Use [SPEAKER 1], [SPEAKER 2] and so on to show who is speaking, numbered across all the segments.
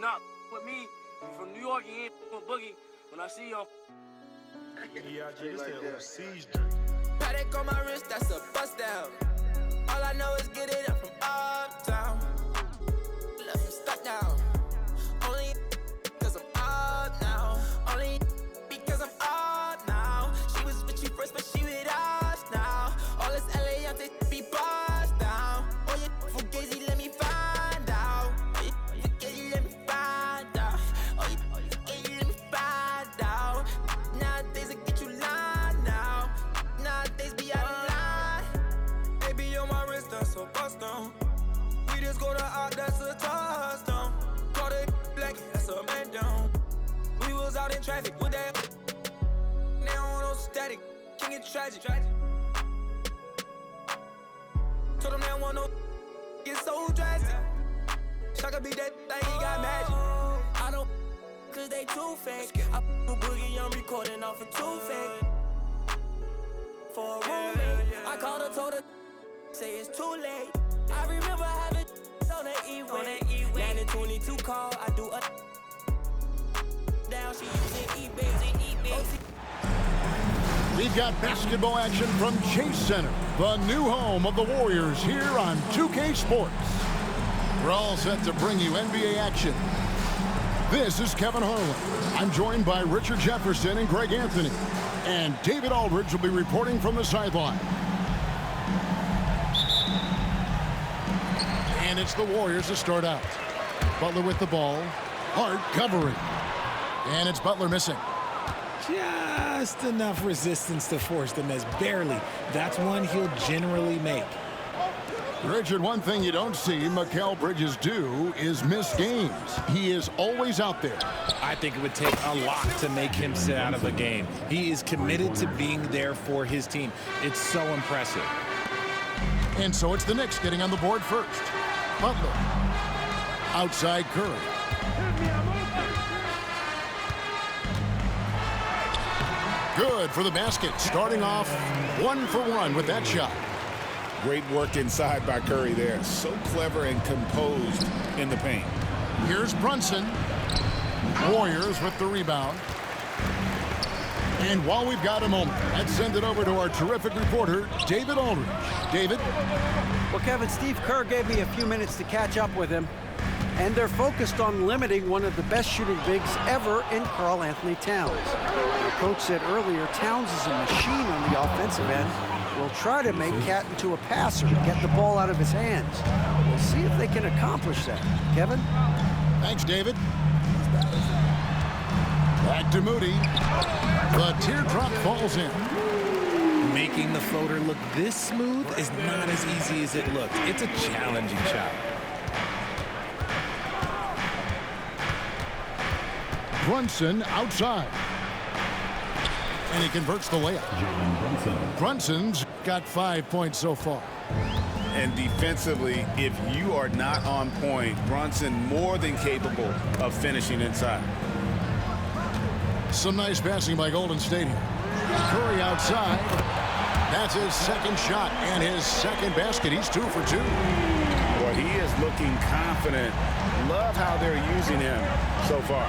[SPEAKER 1] You're not with me. You're from New York, you ain't with Boogie. When I see you,
[SPEAKER 2] Paddock on my wrist, that's a bust down. All I know is get it up from uptown. Left him stuck down. Only cause I'm up now. Only because I'm up now. She was with you first, but she with us now. All this LA, I'm be bust down. Oh, you fugazi, let me find out. Oh, you fugazi, let me find out. Oh, you fugazi, let me find out. Nowadays, I get you lying now. Nowadays, be out of line. Baby, on my wrist, that's a bust down. We just go to out, that's a touchdown. Call it black, that's a man down. We was out in traffic with that. Now on static, king it tragic. Told them they want no get so drastic. Shaka be that thing, he got magic. I don't cause they too fake. I put Boogie, I'm recording off of too fake. For a roommate, I called her, told her, say it's too late. I remember having on the E-way. Landing 22 call, I do a down, she using eBay.
[SPEAKER 3] We've got basketball action from Chase Center, the new home of the Warriors here on 2K Sports. We're all set to bring you NBA action. This is Kevin Harlan. I'm joined by Richard Jefferson and Greg Anthony. And David Aldridge will be reporting from the sideline. And it's the Warriors to start out. Butler with the ball. Hart covering. And it's Butler missing.
[SPEAKER 4] Just enough resistance to force the miss. Barely. That's one he'll generally make.
[SPEAKER 3] Richard, one thing you don't see Mikal Bridges do is miss games. He is always out there.
[SPEAKER 4] I think it would take a lot to make him sit out of a game. He is committed to being there for his team. It's so impressive.
[SPEAKER 3] And so it's the Knicks getting on the board first. Butler. Outside Curry. Good for the basket. Starting off 1 for 1 with that shot.
[SPEAKER 5] Great work inside by Curry there. So clever and composed in the paint.
[SPEAKER 3] Here's Brunson. Warriors with the rebound. And while we've got a moment, let's send it over to our terrific reporter, David Aldridge. David?
[SPEAKER 6] Well, Kevin, Steve Kerr gave me a few minutes to catch up with him, and they're focused on limiting one of the best shooting bigs ever in Karl-Anthony Towns. The coach said earlier, Towns is a machine on the offensive end. We'll try to make Cat into a passer, get the ball out of his hands. We'll see if they can accomplish that. Kevin?
[SPEAKER 3] Thanks, David. Back to Moody. The teardrop falls in.
[SPEAKER 4] Making the floater look this smooth is not as easy as it looks. It's a challenging shot.
[SPEAKER 3] Brunson outside. And he converts the layup. Brunson's got 5 points so far.
[SPEAKER 5] And defensively, if you are not on point, Brunson more than capable of finishing inside.
[SPEAKER 3] Some nice passing by Golden State here. Curry outside. That's his second shot and his second basket. He's 2 for 2.
[SPEAKER 5] Well, he is looking confident. Love how they're using him so far.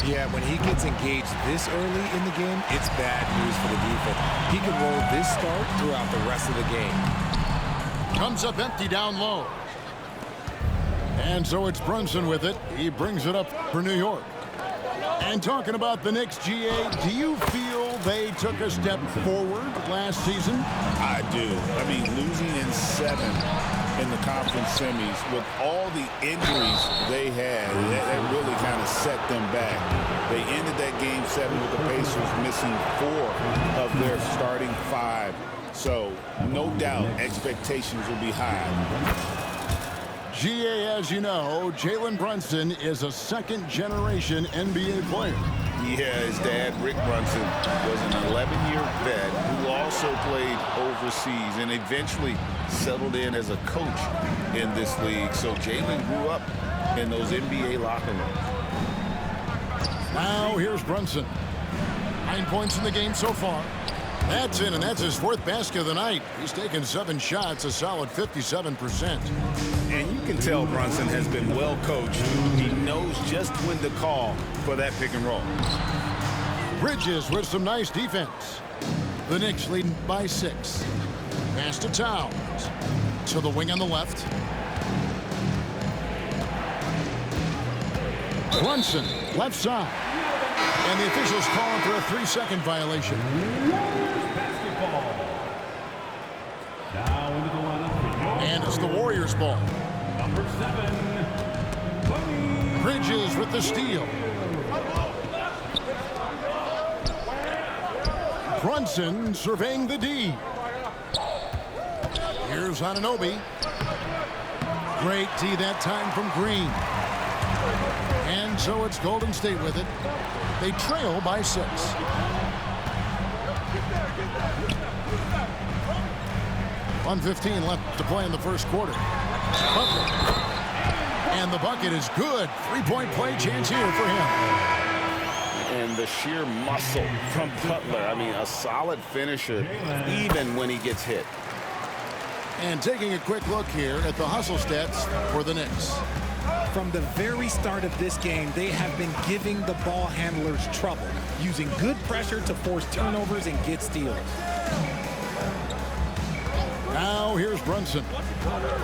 [SPEAKER 4] Yeah, when he gets engaged this early in the game, it's bad news for the defense. He could roll this start throughout the rest of the game.
[SPEAKER 3] Comes up empty down low. And so it's Brunson with it. He brings it up for New York. And talking about the Knicks, GA, do you feel they took a step forward last season?
[SPEAKER 5] I do. I mean, losing in 7 in the conference semis with all the injuries they had, that really kind of set them back. They ended that game 7 with the Pacers missing 4 of their starting 5. So, no doubt, expectations will be high.
[SPEAKER 3] GA, as you know, Jalen Brunson is a second-generation NBA player.
[SPEAKER 5] Yeah, his dad, Rick Brunson, was an 11-year vet who also played overseas and eventually settled in as a coach in this league. So Jalen grew up in those NBA locker rooms.
[SPEAKER 3] Now here's Brunson. 9 points in the game so far. That's in, and that's his 4th basket of the night. He's taken 7 shots, a solid 57%.
[SPEAKER 5] And you can tell Brunson has been well coached. He knows just when to call for that pick and roll.
[SPEAKER 3] Bridges with some nice defense. The Knicks leading by 6. Pass to Towns. To the wing on the left. Brunson, left side. And the officials calling for a 3-second violation. And it's the Warriors' ball.
[SPEAKER 7] Number 7,
[SPEAKER 3] Bridges with the steal. Brunson surveying the D. Here's Anunoby. Great D that time from Green. And so it's Golden State with it. They trail by 6. .1:15 left to play in the first quarter. Butler. And the bucket is good. 3-point play chance here for him.
[SPEAKER 5] And the sheer muscle from Butler. I mean, a solid finisher, even when he gets hit.
[SPEAKER 3] And taking a quick look here at the hustle stats for the Knicks.
[SPEAKER 4] From the very start of this game, they have been giving the ball handlers trouble, using good pressure to force turnovers and get steals.
[SPEAKER 3] Now here's Brunson.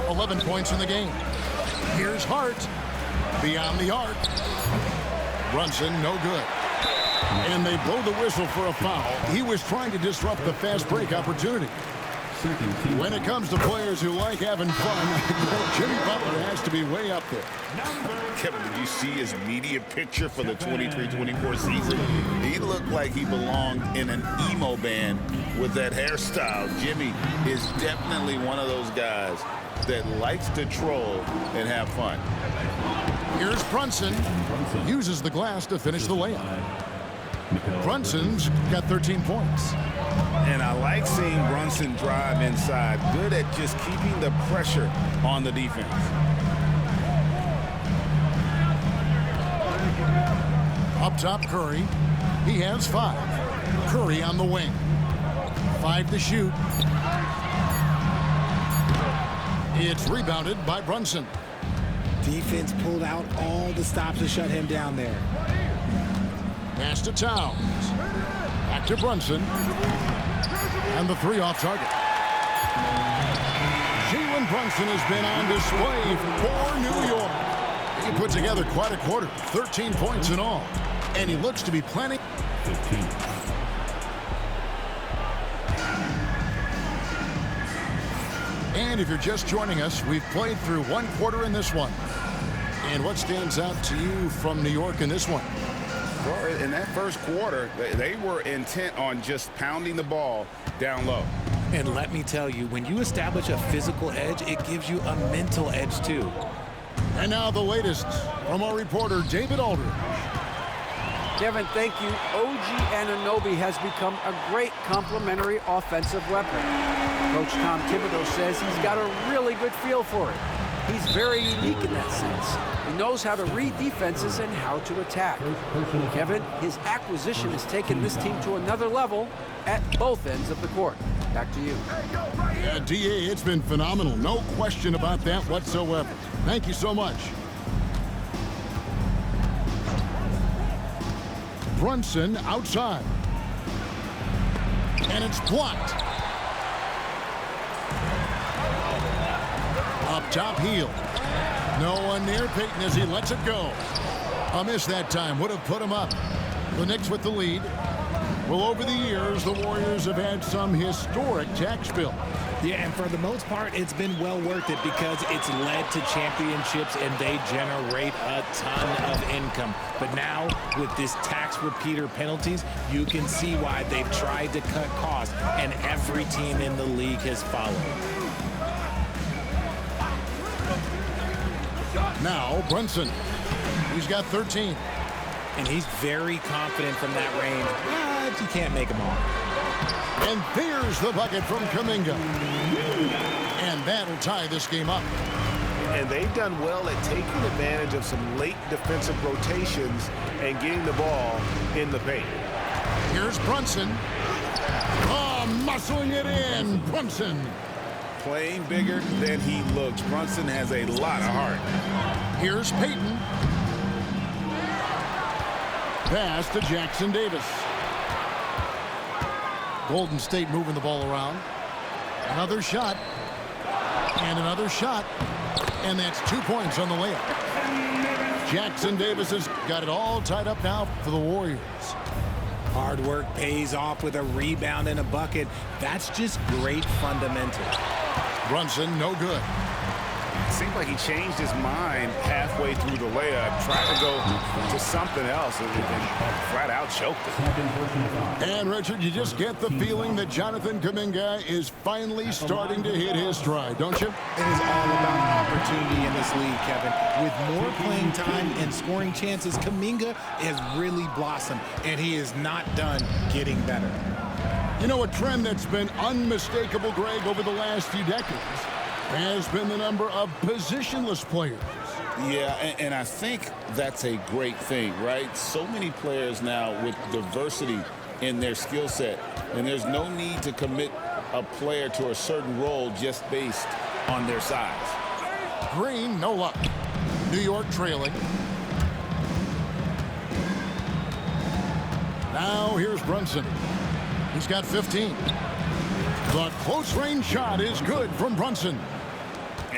[SPEAKER 3] 11 points in the game. Here's Hart. Beyond the arc. Brunson, no good. And they blow the whistle for a foul. He was trying to disrupt the fast break opportunity. When it comes to players who like having fun, Jimmy Butler has to be way up there.
[SPEAKER 5] Kevin, did you see his media picture for the 23-24 season? He looked like he belonged in an emo band with that hairstyle. Jimmy is definitely one of those guys that likes to troll and have fun.
[SPEAKER 3] Here's Brunson. Uses the glass to finish the layup. Brunson's got 13 points.
[SPEAKER 5] And I like seeing Brunson drive inside. Good at just keeping the pressure on the defense.
[SPEAKER 3] Up top, Curry. He has 5. Curry on the wing. 5 to shoot. It's rebounded by Brunson.
[SPEAKER 4] Defense pulled out all the stops to shut him down there.
[SPEAKER 3] Pass to Towns. Back to Brunson. And the 3 off target. Jalen Brunson has been on display for New York. He put together quite a quarter. 13 points in all. And he looks to be planning.
[SPEAKER 7] 15.
[SPEAKER 3] And if you're just joining us, we've played through 1 quarter in this one. And what stands out to you from New York in this one?
[SPEAKER 5] Well, in that first quarter, they were intent on just pounding the ball down low.
[SPEAKER 4] And let me tell you, when you establish a physical edge, it gives you a mental edge too.
[SPEAKER 3] And now the latest from our reporter, David Aldridge.
[SPEAKER 6] Kevin, thank you. OG Anunoby has become a great complementary offensive weapon. Coach Tom Thibodeau says he's got a really good feel for it. He's very unique in that sense. He knows how to read defenses and how to attack. Kevin, his acquisition has taken this team to another level at both ends of the court. Back to you.
[SPEAKER 3] Yeah, DA, it's been phenomenal. No question about that whatsoever. Thank you so much. Brunson outside. And it's blocked. Up top, Hield. No one near Payton as he lets it go. A miss that time would have put him up. The Knicks with the lead. Well, over the years, the Warriors have had some historic tax bill.
[SPEAKER 4] Yeah, and for the most part, it's been well worth it because it's led to championships and they generate a ton of income. But now, with this tax repeater penalties, you can see why they've tried to cut costs, and every team in the league has followed.
[SPEAKER 3] Now, Brunson. He's got 13.
[SPEAKER 4] And he's very confident from that range, but you can't make them all.
[SPEAKER 3] And there's the bucket from Kuminga. And that'll tie this game up.
[SPEAKER 8] And they've done well at taking advantage of some late defensive rotations and getting the ball in the paint.
[SPEAKER 3] Here's Brunson. Oh, muscling it in. Brunson.
[SPEAKER 5] Playing bigger than he looks. Brunson has a lot of heart.
[SPEAKER 3] Here's Payton. Pass to Jackson Davis. Golden State moving the ball around. Another shot. And another shot. And that's 2 points on the layup. Jackson Davis has got it all tied up now for the Warriors.
[SPEAKER 4] Hard work pays off with a rebound and a bucket. That's just great fundamentals.
[SPEAKER 3] Brunson, no good.
[SPEAKER 8] Seemed like he changed his mind halfway through the layup, tried to go to something else, and flat out choked it.
[SPEAKER 3] And, Richard, you just get the feeling that Jonathan Kuminga is finally starting to hit his stride, don't you?
[SPEAKER 4] It is all about opportunity in this league, Kevin. With more playing time and scoring chances, Kuminga has really blossomed, and he is not done getting better.
[SPEAKER 3] You know, a trend that's been unmistakable, Greg, over the last few decades has been the number of positionless players.
[SPEAKER 5] Yeah, and I think that's a great thing, right? So many players now with diversity in their skill set, and there's no need to commit a player to a certain role just based on their size.
[SPEAKER 3] Green, no luck. New York trailing. Now here's Brunson. He's got 15. The close-range shot is good from Brunson.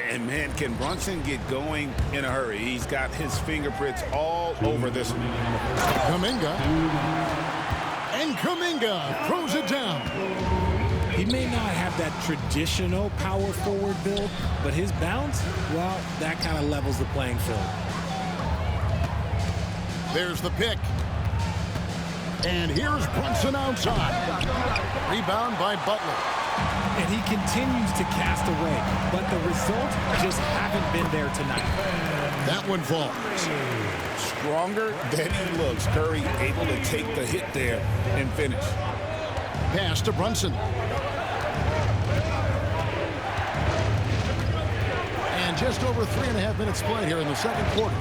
[SPEAKER 5] And, man, can Brunson get going in a hurry? He's got his fingerprints all over this one.
[SPEAKER 3] Kuminga. And Kuminga throws it down.
[SPEAKER 4] He may not have that traditional power forward build, but his bounce, well, that kind of levels the playing field.
[SPEAKER 3] There's the pick. And here's Brunson outside. Rebound by Butler.
[SPEAKER 4] And he continues to cast away, but the results just haven't been there tonight.
[SPEAKER 3] That one falls.
[SPEAKER 5] Stronger than he looks. Curry able to take the hit there and finish.
[SPEAKER 3] Pass to Brunson. And just over 3.5 minutes played here in the second quarter.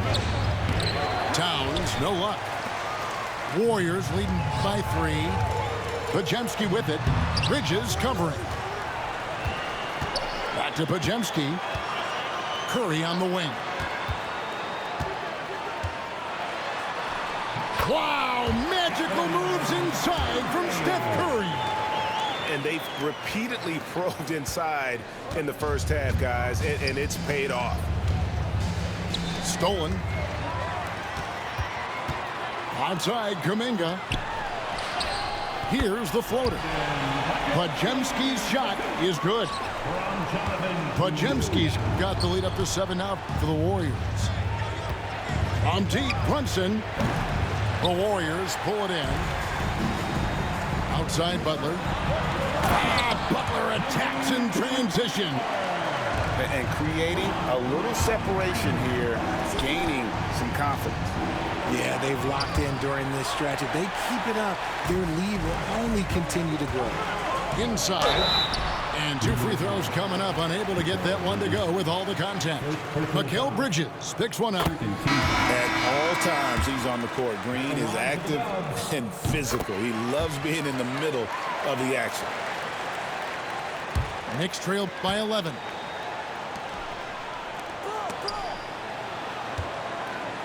[SPEAKER 3] Towns, no luck. Warriors leading by 3. Podziemski with it. Bridges covering. Back to Podziemski. Curry on the wing. Wow, magical moves inside from Steph Curry.
[SPEAKER 8] And they've repeatedly probed inside in the first half, guys, and it's paid off.
[SPEAKER 3] Stolen. Outside, Kuminga. Here's the floater. Podziemski's shot is good. Podziemski's got the lead up to 7 now for the Warriors. On deep, Brunson. The Warriors pull it in. Outside, Butler. Butler attacks in transition.
[SPEAKER 5] And creating a little separation here, gaining some confidence.
[SPEAKER 4] Yeah, they've locked in during this stretch. If they keep it up, their lead will only continue to grow.
[SPEAKER 3] Inside. And 2 free throws coming up. Unable to get that one to go with all the contact. Mikal Bridges picks one up.
[SPEAKER 5] At all times, he's on the court. Green is active and physical. He loves being in the middle of the action.
[SPEAKER 3] Knicks trail by 11.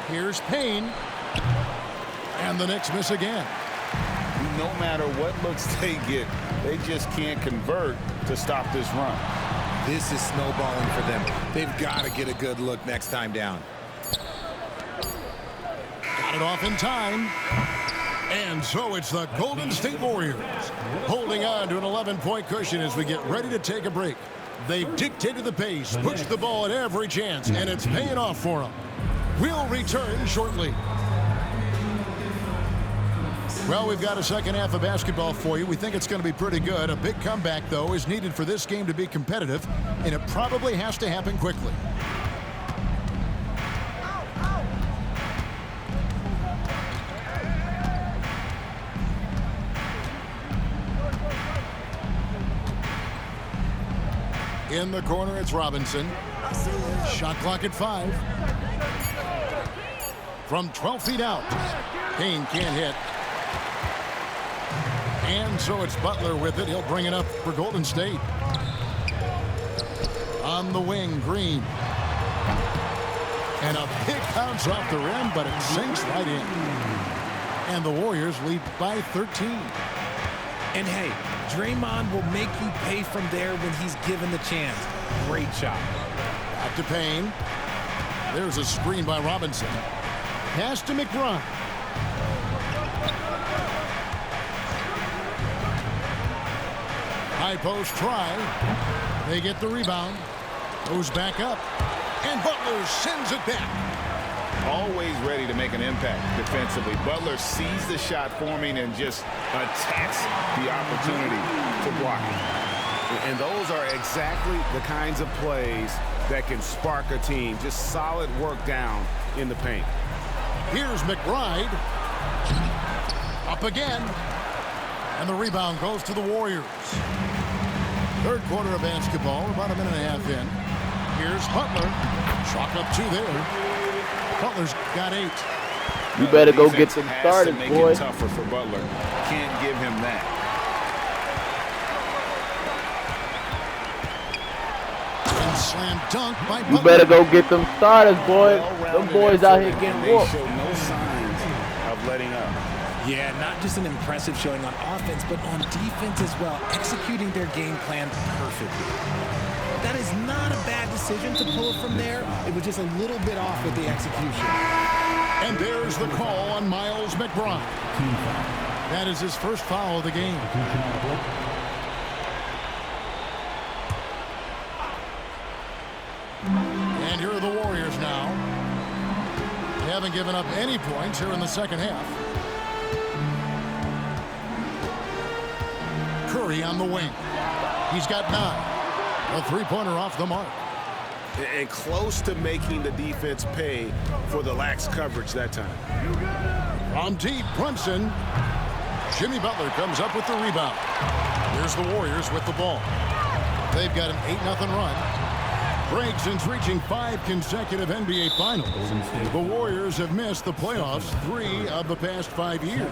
[SPEAKER 3] Here's Payne. And the Knicks miss again.
[SPEAKER 5] No matter what looks they get, they just can't convert to stop this run.
[SPEAKER 4] This is snowballing for them. They've got to get a good look next time down.
[SPEAKER 3] Got it off in time. And so it's the Golden State Warriors holding on to an 11-point cushion as we get ready to take a break. They've dictated the pace, pushed the ball at every chance, and it's paying off for them. We'll return shortly. Well, we've got a second half of basketball for you. We think it's going to be pretty good. A big comeback, though, is needed for this game to be competitive, and it probably has to happen quickly. In the corner, it's Robinson. Shot clock at 5. From 12 feet out. Payne can't hit. And so it's Butler with it. He'll bring it up for Golden State. On the wing, Green. And a big bounce off the rim, but it sinks right in. And the Warriors lead by 13.
[SPEAKER 4] And hey, Draymond will make you pay from there when he's given the chance. Great shot.
[SPEAKER 3] Back to Payne. There's a screen by Robinson. Pass to McBride. High post try. They get the rebound. Goes back up. And Butler sends it back.
[SPEAKER 5] Always ready to make an impact defensively. Butler sees the shot forming and just attacks the opportunity to block it.
[SPEAKER 8] And those are exactly the kinds of plays that can spark a team. Just solid work down in the paint.
[SPEAKER 3] Here's McBride. Up again. And the rebound goes to the Warriors. Third quarter of basketball, about a minute and a half in. Here's Butler. Chalk up 2 there. Butler's got 8.
[SPEAKER 9] You better go get some started,
[SPEAKER 5] make
[SPEAKER 9] boy.
[SPEAKER 5] It tougher for Butler. Can't give him that.
[SPEAKER 3] And slam dunk by Butler.
[SPEAKER 9] You better go get them starters, boy. Them boys out here getting
[SPEAKER 5] They
[SPEAKER 9] whooped.
[SPEAKER 5] show no signs of letting up.
[SPEAKER 4] Yeah, not just an impressive showing on offense, but on defense as well, executing their game plan perfectly. That is not a bad decision to pull it from there. It was just a little bit off with the execution.
[SPEAKER 3] And there's the call on Miles McBride. That is his first foul of the game. And here are the Warriors now. They haven't given up any points here in the second half. Curry on the wing. He's got 9. A three-pointer off the mark.
[SPEAKER 8] And close to making the defense pay for the lax coverage that time.
[SPEAKER 3] From deep, Brunson. Jimmy Butler comes up with the rebound. Here's the Warriors with the ball. They've got an 8-0 run. Break since reaching 5 consecutive NBA Finals. The Warriors have missed the playoffs 3 of the past 5 years.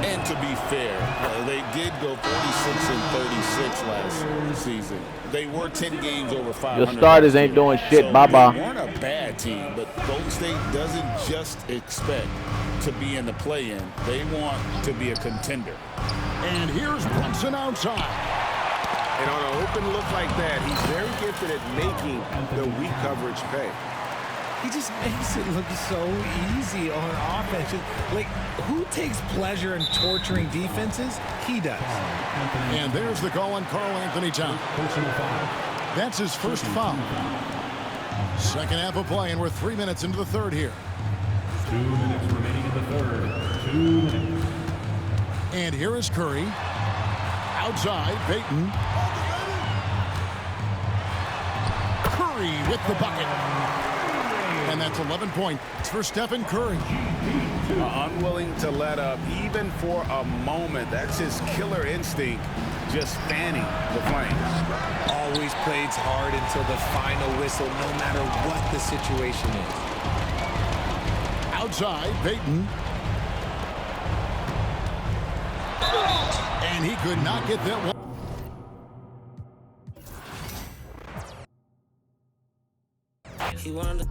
[SPEAKER 5] And to be fair, they did go 46 and 36 last season. They were 10 games over 500.
[SPEAKER 9] Your starters ain't doing shit.
[SPEAKER 5] So
[SPEAKER 9] Bye-bye.
[SPEAKER 5] They weren't a bad team, but Golden State doesn't just expect to be in the play-in. They want to be a contender.
[SPEAKER 3] And here's Brunson outside.
[SPEAKER 8] And on an open look like that, he's very gifted at making the weak coverage pay.
[SPEAKER 4] He just makes it look so easy on offense. Like, who takes pleasure in torturing defenses? He does.
[SPEAKER 3] And there's the call on Karl Anthony Towns. That's his first foul. Second half of play, and we're 3 minutes into the third here.
[SPEAKER 7] 2 minutes remaining in the third. 2 minutes.
[SPEAKER 3] And here is Curry. Outside, Payton. Curry with the bucket. And that's 11 points for Stephen Curry.
[SPEAKER 8] Unwilling to let up even for a moment. That's his killer instinct, just fanning the flames.
[SPEAKER 4] Always plays hard until the final whistle, no matter what the situation is.
[SPEAKER 3] Outside, Payton. And he could not get that one.
[SPEAKER 1] He wanted to